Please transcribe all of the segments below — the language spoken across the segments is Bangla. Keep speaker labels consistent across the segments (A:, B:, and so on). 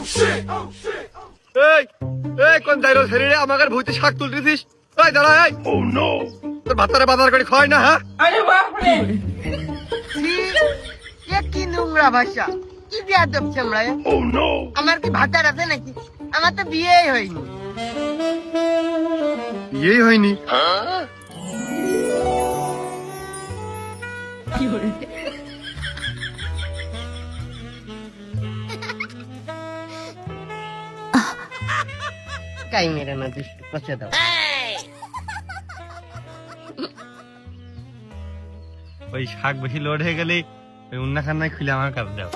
A: এই এই কোন যাইরো শরীরে আমাদের ভূতে শাক তুলতেছিস? এই দাঁড়া, এই তোর ভাতারে বাজার করে খায় না? হ্যাঁ,
B: এ কি নোংরা ভাষা, কি বিয়াদব তোমরা! আমার কি ভাতার আছে নাকি? আমার তো বিয়েই হয়নি।
A: বিয়েই হয়নি?
B: কাই মেরে না দিস, পচে দাও।
A: ওই শাক বেশি লোড হয়ে গেলে ওই উন্না খান্নায় খুলে আমার কাজ দাও।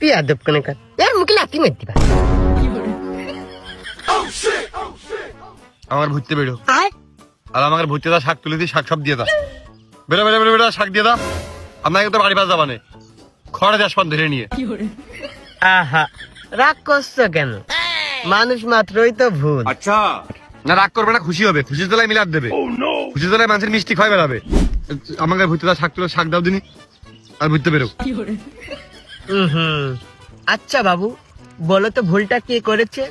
B: বিয়াদব কোনে কাজ, এর মুখে লাথি মেরে দিবা।
A: আমার ভুটতে বেরো,
B: আয়
A: আর আমাকে ভুটতে দা, শাক তুলে দিই, শাক সব দিয়ে দা। বেরো বেরো বেরো বেরো, শাক দিয়ে দা। আপনাকে তো বাড়ি পাশ যাবানে খড়ে দেশ পান ধরে নিয়ে।
B: আহা, রাগ করছো কেন? মানুষ মাত্রই তো ভুল।
A: আচ্ছা, না রাগ করবে না, খুশি হবে। খুশি তোলায় মিলাদ দেবে, খুশি তোলায় মানুষের মিষ্টি খাওয়াই বেড়াবে। আমাকে ভুটতে দা, শাক তুলে শাক দাও দিনি, আর ভুটতে বেরো।
B: আচ্ছা বাবু, বলো তো ভুলটা কে করেছে?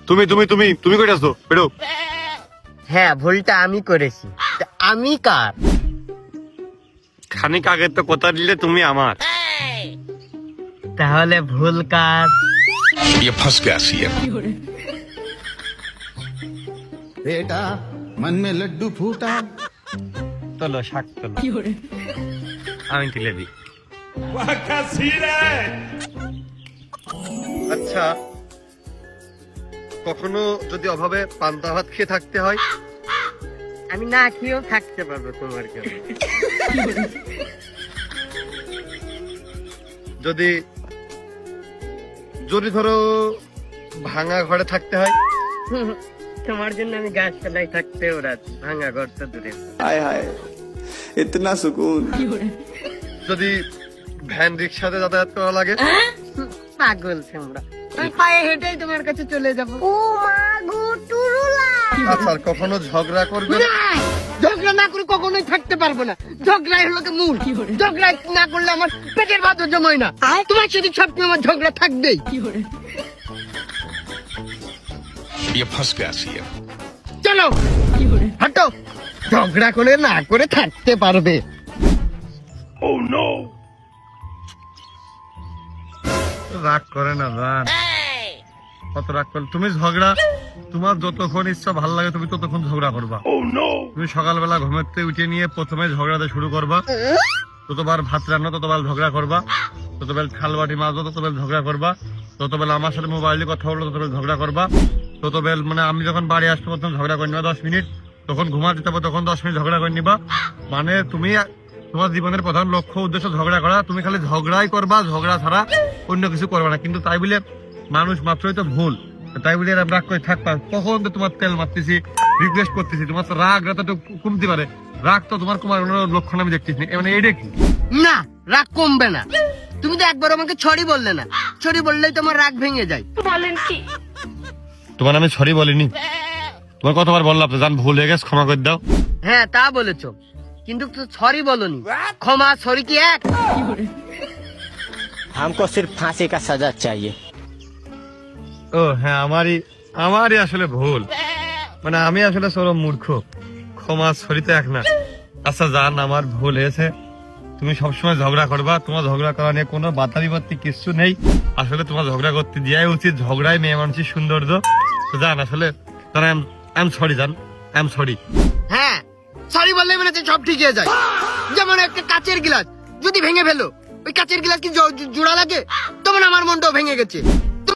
A: তুমি তুমি তুমি তুমি কই আসছো? বেরো।
B: হ্যাঁ, ভুলটা আমি করেছি। তা আমি কার?
A: খানিক আগে তো কথা দিলে তুমি আমার।
B: তাহলে ভুল কার?
C: ये फंस गया सीएम।
D: बेटा मन में लड्डू फूटा।
A: তোলো শাক তোলো, আমি তুলে দিই। আচ্ছা, কখনো যদি অভাবে পান্তা ভাত খেয়ে থাকতে হয়?
B: আমি না খেয়েও থাকতে পারবো তোমার জন্য।
A: যদি যদি ধরো ভাঙা ঘরে থাকতে হয়?
B: তোমার জন্য আমি গাছতলায় থাকতেও রাজি, ভাঙা ঘর তো দূরে।
E: हाय हाय इतना सुकून।
A: যদি ভ্যান রিক্সাতে যাতায়াত করা লাগে?
B: পাগল তোমরা, আমি পায়ে হেঁটেই তোমার কাছে চলে যাবো। ও মা গো টুরুলা!
A: আচ্ছা, আর কখনো ঝগড়া করবে?
B: না, ঝগড়া না করে কখনোই থাকতে পারবো না। ঝগড়াই হলো কি মূল। ঝগড়া না করলে আমার পেটের ভাত জমায় না। তোমার সাথে সবসময় আমার ঝগড়া থাকবেই।
C: ये फंस गया सीएम।
B: চলো হাঁটো, ঝগড়া করে না করে থাকতে পারবে।
A: রাগ করে না জান, কত রাগ করে। তুমি ঝগড়া, তোমার যতক্ষণ ইচ্ছা ভাল লাগে তুমি ততক্ষণ ঝগড়া করবা। তুমি সকালবেলা ঘুমের থেকে উঠে নিয়ে প্রথমে ঝগড়াতে শুরু করবা, ততবার ভাত রান্না ততবার ঝগড়া করবা, ততবেল থাল বাটি মাজো ততবেল ঝগড়া করবা, ততবেল আমার সাথে মোবাইলে কথা বললো ততবেল ঝগড়া করবা, ততবেল মানে আমি যখন বাড়ি আসবো প্রথম ঝগড়া করে নিবা 10 মিনিট, তখন ঘুমাতে যাবো তখন 10 মিনিট ঝগড়া করে নিবা। মানে তুমি তোমার জীবনের প্রধান লক্ষ্য উদ্দেশ্য ঝগড়া করা, তুমি খালি ঝগড়াই করবা, ঝগড়া ছাড়া অন্য কিছু করবা না। কিন্তু তাই বলে মানুষ মাত্রই তো ভুল, তাই বলে এরকম রাগ করে থাকবা। কখন তো তোমার তেল মারতেছি, রিকোয়েস্ট করতেছি, তোমার তো রাগ রাতে তো কমতে পারে, রাগ তো তোমার কমার লক্ষণ আমি দেখতেছি। মানে এটা কি?
B: না, রাগ কমবে না। তুমি তো একবার আমাকে ছড়ি বললে না, ছড়ি বললেই তোমার রাগ ভেঙে যায়।
A: তোমার আমি সরি বলিনি, তোমার কতবার বললাম জান, ভুল হয়ে গেছে, ক্ষমা করে দাও।
B: হ্যাঁ তা বলেছো, কিন্তু ছড়ি বলনি। ক্ষমা ছড়ি কি এক?
F: हमको सिर्फ फांसी का सजा चाहिए।
A: ও হ্যাঁ, আমারই আসলে ভুল, মানে আমি আসলে চরম মূর্খ। ক্ষমা সরি তো এক না। আচ্ছা জান, আমার ভুল হয়েছে। তুমি সবসময় ঝগড়া করবা, তোমার ঝগড়া করা নিয়ে কোনো বাধা বিপত্তি কিছু নেই। আসলে তোমার ঝগড়া করতে দেওয়াই উচিত, ঝগড়াই মেয়ে মানুষের সৌন্দর্য। তো জান আসলে আই এম সরি জান, আই এম সরি।
B: হ্যাঁ, সরি বললে মানে সব ঠিক হয়ে যায়। যেমন একটা কাচের গ্লাস যদি ভেঙে ফেলো, ওই কাচের গ্লাস কি জোড়া লাগে? তখন আমার মনটাও ভেঙে গেছে।